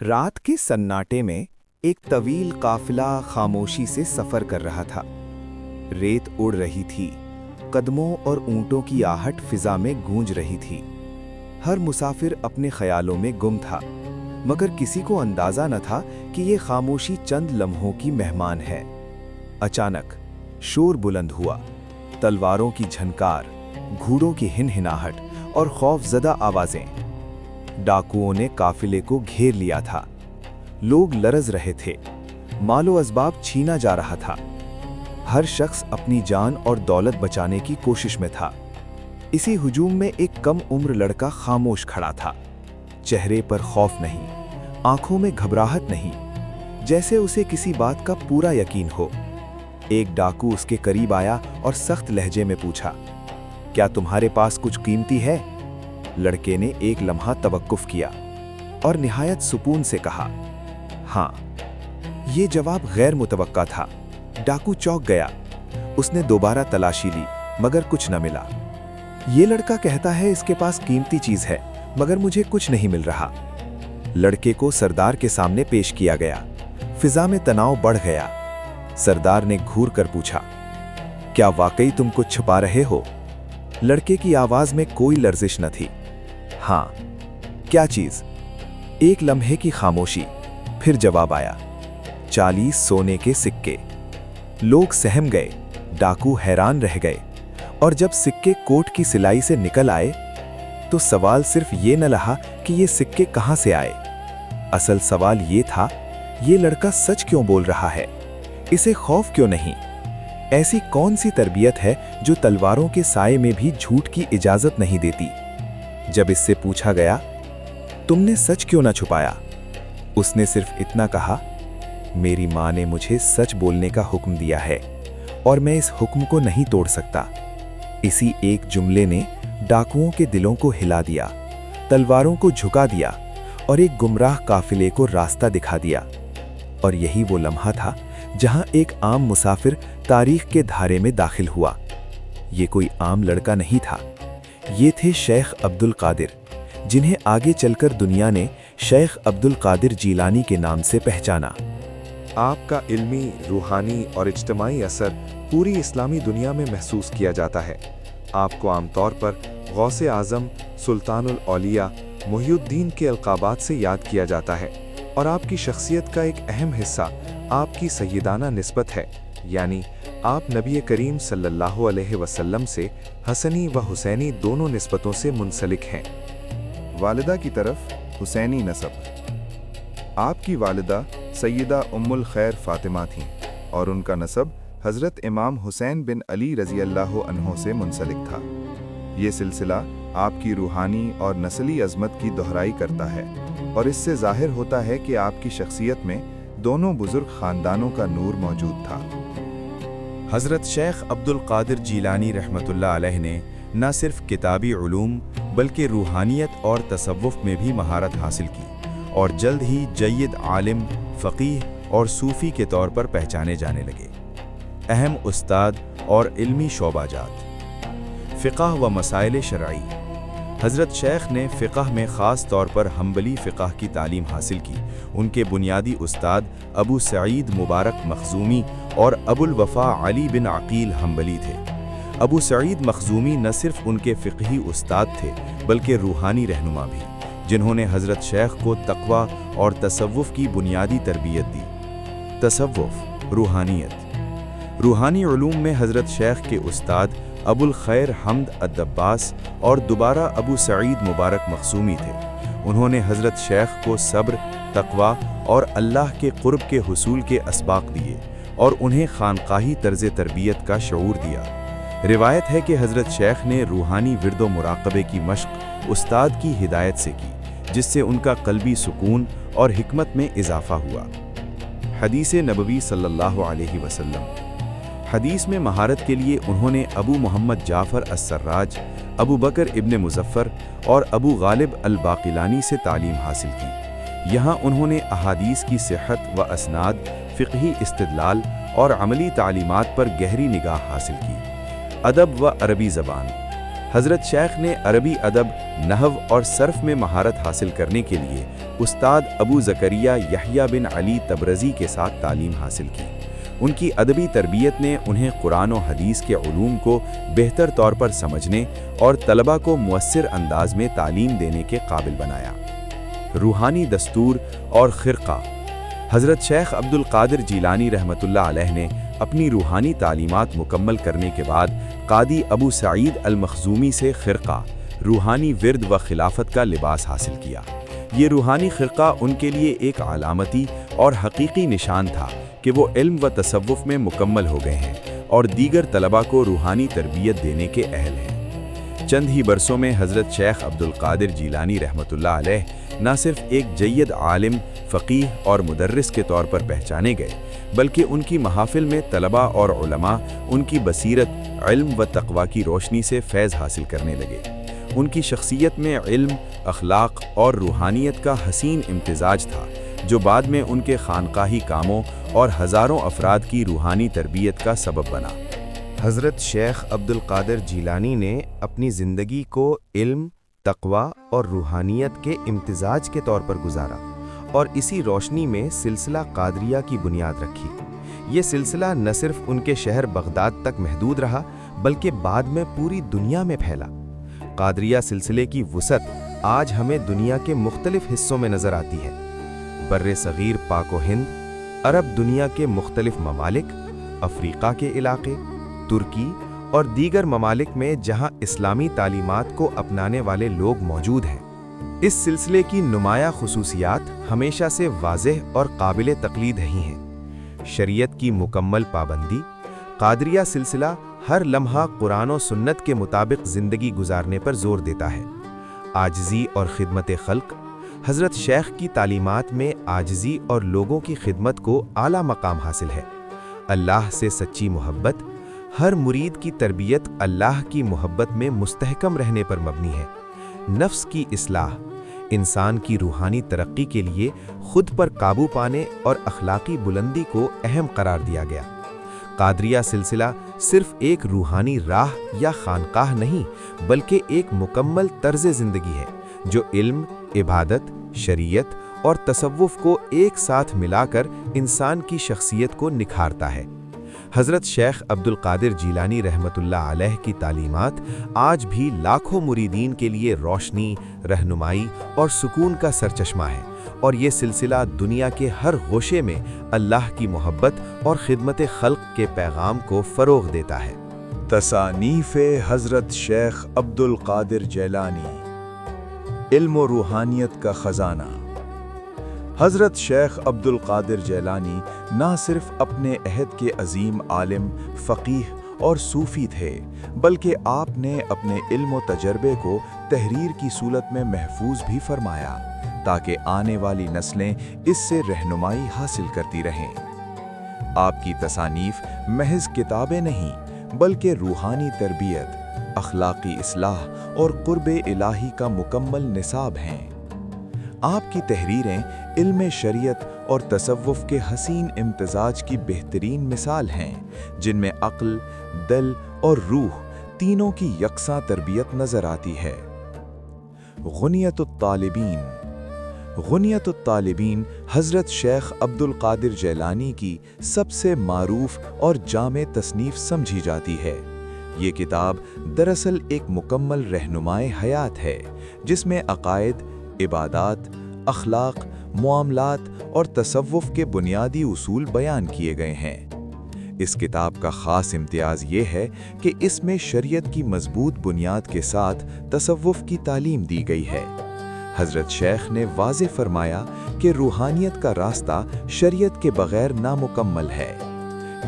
रात के सन्नाटे में एक तवील काफिला खामोशी से सफर कर रहा था। रेत उड़ रही थी, कदमों और ऊंटों की आहट फिजा में गूंज रही थी। हर मुसाफिर अपने ख्यालों में गुम था, मगर किसी को अंदाजा न था कि ये खामोशी चंद लम्हों की मेहमान है। अचानक शोर बुलंद हुआ, तलवारों की झनकार, घोड़ों की हिनहिनाहट और खौफजदा आवाजें। डाकुओं ने काफिले को घेर लिया था। लोग लरज रहे थे, मालो असबाब छीना जा रहा था। हर शख्स अपनी जान और दौलत बचाने की कोशिश में था। इसी हुजूम में एक कम उम्र लड़का खामोश खड़ा था। चेहरे पर खौफ नहीं, आंखों में घबराहट नहीं, जैसे उसे किसी बात का पूरा यकीन हो। एक डाकू उसके करीब आया और सख्त लहजे में पूछा, क्या तुम्हारे पास कुछ कीमती है? लड़के ने एक लम्हा तवक्कुफ किया और निहायत सुकून से कहा, हाँ। ये जवाब गैर मुतवक्का था। डाकू चौंक गया। उसने दोबारा तलाशी ली, मगर कुछ न मिला। ये लड़का कहता है इसके पास कीमती चीज है, मगर मुझे कुछ नहीं मिल रहा। लड़के को सरदार के सामने पेश किया गया। फिजा में तनाव बढ़ गया। सरदार ने घूर कर पूछा, क्या वाकई तुम कुछ छुपा रहे हो? लड़के की आवाज में कोई लर्जिश न थी। हाँ। क्या चीज? एक लम्हे की खामोशी, फिर जवाब आया, 40 सोने के सिक्के। लोग सहम गए, डाकू हैरान रह गए, और जब सिक्के कोट की सिलाई से निकल आए तो सवाल सिर्फ ये न रहा कि ये सिक्के कहां से आए। असल सवाल ये था, ये लड़का सच क्यों बोल रहा है? इसे खौफ क्यों नहीं? ऐसी कौन सी तरबियत है जो तलवारों के साए में भी झूठ की इजाजत नहीं देती? जब इससे पूछा गया, तुमने सच क्यों ना छुपाया? उसने सिर्फ इतना कहा, मेरी मां ने मुझे सच बोलने का हुक्म दिया है और मैं इस हुक्म को नहीं तोड़ सकता। इसी एक जुमले ने डाकुओं के दिलों को हिला दिया, तलवारों को झुका दिया और एक गुमराह काफिले को रास्ता दिखा दिया। और यही वो लम्हा था जहां एक आम मुसाफिर तारीख के धारे में दाखिल हुआ। ये कोई आम लड़का नहीं था। ये थे शेख अब्दुल कादिर, जिन्हें आगे चलकर दुनिया ने शेख अब्दुल कादिर जीलानी के नाम से पहचाना। आपका इल्मी, रूहानी और इज्तिमाई असर पूरी इस्लामी दुनिया में महसूस किया जाता है। आपको आमतौर पर गौसे आज़म, सुल्तानुल औलिया, मुहियुद्दीन के अलकाबात से याद किया जाता है, और आपकी शख्सियत का एक अहम हिस्सा आपकी सय्यदाना निस्बत है, यानी आप नबी करीम सल्लल्लाहु अलैहि वसल्लम से हसनी व हुसैनी दोनों निस्बतों से मुंसलिक हैं। वालिदा की तरफ हुसैनी नसब। आपकी वालिदा सैयदा उम्मुल खैर फातिमा थीं और उनका नसब हज़रत इमाम हुसैन बिन अली रज़ी अल्लाह अन्हो से मुंसलिक था। ये सिलसिला आपकी रूहानी और नस्ली अज़मत की दोहराई करता है, और इससे ज़ाहिर होता है कि आपकी शख्सियत में दोनों बुजुर्ग ख़ानदानों का नूर मौजूद था। हज़रत शेख अब्दुल कादिर जीलानी रहमतुल्लाह अलैह ने न सिर्फ किताबी उलूम बल्कि रूहानियत और तसव्वुफ़ में भी महारत हासिल की, और जल्द ही जय्यद आलिम, फ़क़ीह और सूफ़ी के तौर पर पहचाने जाने लगे। अहम उस्ताद और इल्मी शोबाजात। फ़िक़ह व मसाइल शरई। हज़रत शेख ने फ़िक़ह में ख़ास तौर पर हम्बली फ़िक़ह की तालीम हासिल की। उनके बुनियादी उस्ताद अबू सईद मुबारक मखज़ूमी और अबुल वफ़ा अली बिन अक़ील हम्बली थे। अबू सईद मखज़ूमी न सिर्फ उनके फ़िक़ही उस्ताद थे, बल्कि रूहानी रहनुमा भी, जिन्होंने हज़रत शेख को तक़वा और तसव्वुफ़ की बुनियादी तरबियत दी। तसव्वुफ़, रूहानियत। रूहानी उलूम में हज़रत शेख के उस्ताद अबुल खैर हमद अद्दब्बास और दोबारा अबू सईद मुबारक मखसूमी थे। उन्होंने हज़रत शेख को सब्र, तक़वा और अल्लाह के क़ुर्ब के हुसूल के असबाक़ दिए और उन्हें खानकाही तर्ज़ तरबियत का शऊर दिया। रिवायत है कि हज़रत शेख ने रूहानी विर्द मुराक़बे की मश्क़ उस्ताद की हिदायत से की, जिससे उनका क़ल्बी सुकून और हिकमत में इजाफ़ा हुआ। हदीस नबवी सल्लल्लाहु अलैहि वसल्लम। हदीस में महारत के लिए उन्होंने अबू मोहम्मद जाफ़र अस्सर्राज, अबू बकर इब्न मुज़फ़्फ़र और अबू गालिब अल-बाक़िलानी से तालीम हासिल की। यहाँ उन्होंने अहादीस की सिहत व असनाद, फ़िक़ही इस्तिदलाल और अमली तालीमात पर गहरी निगाह हासिल की। अदब व अरबी ज़बान। حضرت شیخ نے عربی ادب، نحو اور صرف میں مہارت حاصل کرنے کے لیے استاد ابو زکریا یحییٰ بن علی تبرزی کے ساتھ تعلیم حاصل کی۔ ان کی ادبی تربیت نے انہیں قرآن و حدیث کے علوم کو بہتر طور پر سمجھنے اور طلبہ کو مؤثر انداز میں تعلیم دینے کے قابل بنایا۔ روحانی دستور اور خرقہ۔ حضرت شیخ عبد القادر جیلانی رحمۃ اللہ علیہ نے اپنی روحانی تعلیمات مکمل کرنے کے بعد قاضی ابو سعید المخزومی سے خرقہ، روحانی ورد و خلافت کا لباس حاصل کیا۔ یہ روحانی خرقہ ان کے لیے ایک علامتی اور حقیقی نشان تھا کہ وہ علم و تصوف میں مکمل ہو گئے ہیں اور دیگر طلبہ کو روحانی تربیت دینے کے اہل ہیں۔ چند ہی برسوں میں حضرت شیخ عبد القادر جیلانی رحمۃ اللہ علیہ نہ صرف ایک جید عالم، فقیہ اور مدرس کے طور پر پہچانے گئے، بلکہ ان کی محافل میں طلبہ اور علماء ان کی بصیرت، علم و تقوی کی روشنی سے فیض حاصل کرنے لگے۔ ان کی شخصیت میں علم، اخلاق اور روحانیت کا حسین امتزاج تھا، جو بعد میں ان کے خانقاہی کاموں اور ہزاروں افراد کی روحانی تربیت کا سبب بنا۔ حضرت شیخ عبد القادر جیلانی نے اپنی زندگی کو علم، تقوی اور روحانیت کے امتزاج کے طور پر گزارا اور اسی روشنی میں سلسلہ قادریہ کی بنیاد رکھی۔ یہ سلسلہ نہ صرف ان کے شہر بغداد تک محدود رہا بلکہ بعد میں پوری دنیا میں پھیلا۔ قادریہ سلسلے کی وسعت آج ہمیں دنیا کے مختلف حصوں میں نظر آتی ہے۔ بر صغیر پاک و ہند، عرب دنیا کے مختلف ممالک، افریقہ کے علاقے، ترکی اور دیگر ممالک میں جہاں اسلامی تعلیمات کو اپنانے والے لوگ موجود ہیں۔ اس سلسلے کی نمایاں خصوصیات ہمیشہ سے واضح اور قابل تقلید ہی ہیں۔ شریعت کی مکمل پابندی۔ قادریہ سلسلہ ہر لمحہ قرآن و سنت کے مطابق زندگی گزارنے پر زور دیتا ہے۔ عاجزی اور خدمت خلق۔ حضرت شیخ کی تعلیمات میں عاجزی اور لوگوں کی خدمت کو اعلیٰ مقام حاصل ہے۔ اللہ سے سچی محبت۔ ہر مرید کی تربیت اللہ کی محبت میں مستحکم رہنے پر مبنی ہے۔ نفس کی اصلاح۔ انسان کی روحانی ترقی کے لیے خود پر قابو پانے اور اخلاقی بلندی کو اہم قرار دیا گیا۔ قادریہ سلسلہ صرف ایک روحانی راہ یا خانقاہ نہیں بلکہ ایک مکمل طرز زندگی ہے جو علم، عبادت، شریعت اور تصوف کو ایک ساتھ ملا کر انسان کی شخصیت کو نکھارتا ہے۔ حضرت شیخ عبد القادر جیلانی رحمۃ اللہ علیہ کی تعلیمات آج بھی لاکھوں مریدین کے لیے روشنی، رہنمائی اور سکون کا سرچشمہ ہے، اور یہ سلسلہ دنیا کے ہر گوشے میں اللہ کی محبت اور خدمت خلق کے پیغام کو فروغ دیتا ہے۔ تصانیف حضرت شیخ عبد القادر جیلانی، علم و روحانیت کا خزانہ۔ حضرت شیخ عبد القادر جیلانی نہ صرف اپنے عہد کے عظیم عالم، فقیہ اور صوفی تھے، بلکہ آپ نے اپنے علم و تجربے کو تحریر کی صورت میں محفوظ بھی فرمایا تاکہ آنے والی نسلیں اس سے رہنمائی حاصل کرتی رہیں۔ آپ کی تصانیف محض کتابیں نہیں بلکہ روحانی تربیت، اخلاقی اصلاح اور قرب الہی کا مکمل نصاب ہیں۔ آپ کی تحریریں علم شریعت اور تصوف کے حسین امتزاج کی بہترین مثال ہیں، جن میں عقل، دل اور روح تینوں کی یکساں تربیت نظر آتی ہے۔ غنیت الطالبین۔ غنیت الطالبین حضرت شیخ عبد القادر جیلانی کی سب سے معروف اور جامع تصنیف سمجھی جاتی ہے۔ یہ کتاب دراصل ایک مکمل رہنمائے حیات ہے، جس میں عقائد، عبادات، اخلاق، معاملات اور تصوف کے بنیادی اصول بیان کیے گئے ہیں۔ اس کتاب کا خاص امتیاز یہ ہے کہ اس میں شریعت کی مضبوط بنیاد کے ساتھ تصوف کی تعلیم دی گئی ہے۔ حضرت شیخ نے واضح فرمایا کہ روحانیت کا راستہ شریعت کے بغیر نامکمل ہے۔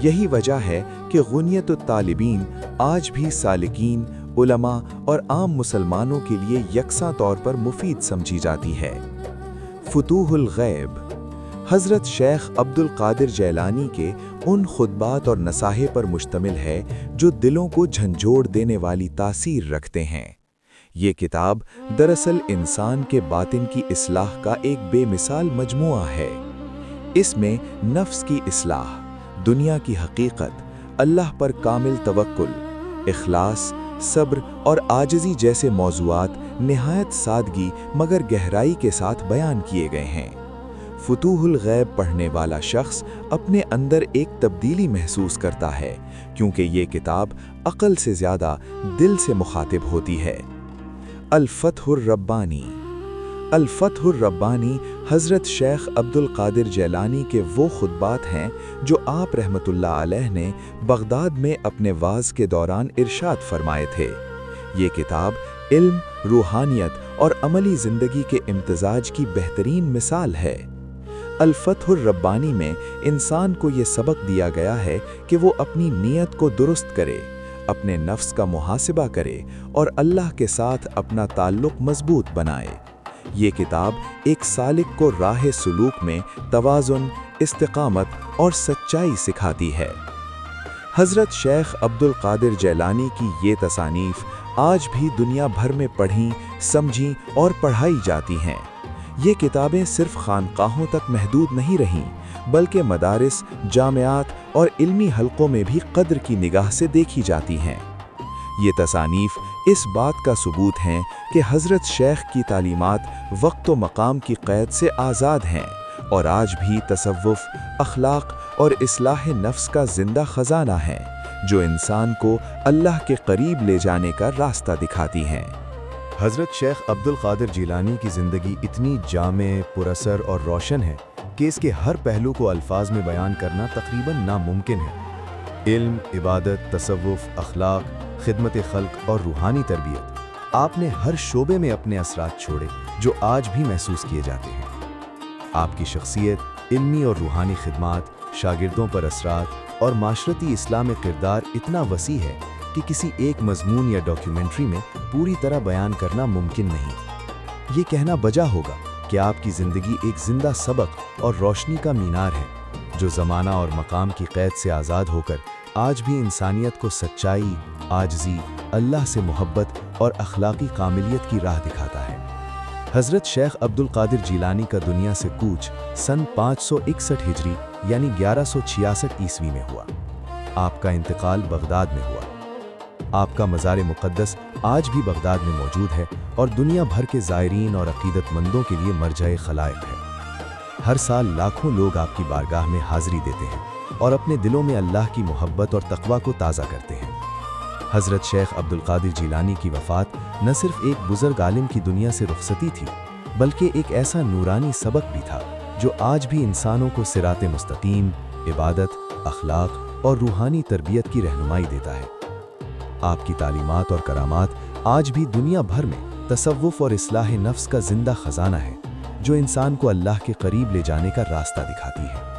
یہی وجہ ہے کہ غنیت الطالبین آج بھی سالکین، علماء اور عام مسلمانوں کے لیے یکساں طور پر مفید سمجھی جاتی ہے۔ فتوح الغیب۔ حضرت شیخ عبد القادر جیلانی کے ان خطبات اور نصائح پر مشتمل ہے جو دلوں کو جھنجھوڑ دینے والی تاثیر رکھتے ہیں۔ یہ کتاب دراصل انسان کے باطن کی اصلاح کا ایک بے مثال مجموعہ ہے۔ اس میں نفس کی اصلاح، دنیا کی حقیقت، اللہ پر کامل توکل، اخلاص، सब्र और आजिज़ी जैसे मौज़ूआत निहायत सादगी मगर गहराई के साथ बयान किए गए हैं। फुतूहुल गैब पढ़ने वाला शख्स अपने अंदर एक तब्दीली महसूस करता है, क्योंकि ये किताब अक़ल से ज़्यादा दिल से मुखातिब होती है। अल-फ़त्हुर रब्बानी। अल-फ़त्हुर रब्बानी हज़रत शेख अब्दुल क़ादिर जैलानी के वो खुतबात हैं जो आप रहमतुल्लाह अलैह ने बगदाद में अपने वाज़ के दौरान इरशाद फरमाए थे। ये किताब इल्म, रूहानियत और अमली ज़िंदगी के इम्तिज़ाज की बेहतरीन मिसाल है। अल-फ़त्हुर रब्बानी में इंसान को ये सबक दिया गया है कि वो अपनी नीयत को दुरुस्त करे, अपने नफ्स का मुहासिबा करे और अल्लाह के साथ अपना ताल्लुक़ मज़बूत बनाए। ये किताब एक सालिक को राह सुलूक में तवाज़ुन, इस्तिक़ामत और सच्चाई सिखाती है। हज़रत शेख अब्दुल क़ादिर जैलानी की ये तसानीफ़ आज भी दुनिया भर में पढ़ी, समझी और पढ़ाई जाती हैं। ये किताबें सिर्फ़ खानकाहों तक महदूद नहीं रहीं, बल्कि मदारिस, जामियात और इल्मी हलक़ों में भी क़द्र की निगाह से देखी जाती हैं। ये तसानीफ़ इस बात का सबूत हैं कि हज़रत शेख की तालीमात वक्त व मकाम की क़ैद से आज़ाद हैं और आज भी तसव्वुफ़, अखलाक और इस्लाह नफ्स का ज़िंदा ख़ज़ाना है, जो इंसान को अल्लाह के करीब ले जाने का रास्ता दिखाती हैं। हज़रत शेख अब्दुल क़ादिर जीलानी की ज़िंदगी इतनी जामे, पुरअसर और रोशन है कि इसके हर पहलू को अल्फाज में बयान करना तकरीबन नामुमकिन है। इल्म, इबादत, तसव्वुफ़, अखलाक, खिदमत खल्क और रूहानी तरबियत, आपने हर शोबे में अपने असरात छोड़े जो आज भी महसूस किए जाते हैं। आपकी शख्सियत, इल्मी और रूहानी खिदमात, शागिर्दों पर असरात और माशरती इस्लाम किरदार इतना वसी है कि किसी एक मजमून या डॉक्यूमेंट्री में पूरी तरह बयान करना मुमकिन नहीं। ये कहना बजा होगा कि आपकी ज़िंदगी एक ज़िंदा सबक और रोशनी का मीनार है, जो ज़माना और मकाम की क़ैद से आज़ाद होकर आज भी इंसानियत को सच्चाई, आजिज़ी, अल्लाह से मोहब्बत और अखलाकी कामिलियत की राह दिखाता है। हज़रत शेख अब्दुल क़ादिर जीलानी का दुनिया से कूच सन 561 हिजरी यानी 1166 ईस्वी में हुआ। आपका इंतकाल बगदाद में हुआ। आपका मज़ार मुक़द्दस आज भी बगदाद में मौजूद है और दुनिया भर के ज़ायरीन और अक़ीदतमंदों के लिए मरजाए ख़लाइक़ है। हर साल लाखों लोग आपकी बारगाह में हाज़िरी देते हैं और अपने दिलों में अल्लाह की मोहब्बत और तक़वा को ताज़ा करते हैं। हज़रत शेख अब्दुल क़ादिर जीलानी की वफ़ात न सिर्फ़ एक बुज़ुर्ग आलिम की दुनिया से रुख़सती थी, बल्कि एक ऐसा नूरानी सबक भी था जो आज भी इंसानों को सिराते मुस्तकीम, इबादत, अखलाक और रूहानी तरबियत की रहनुमाई देता है। आपकी तालीमात और करामात आज भी दुनिया भर में तसव्वुफ़ और इस्लाह नफ्स का ज़िंदा ख़ज़ाना है, जो इंसान को अल्लाह के करीब ले जाने का रास्ता दिखाती है।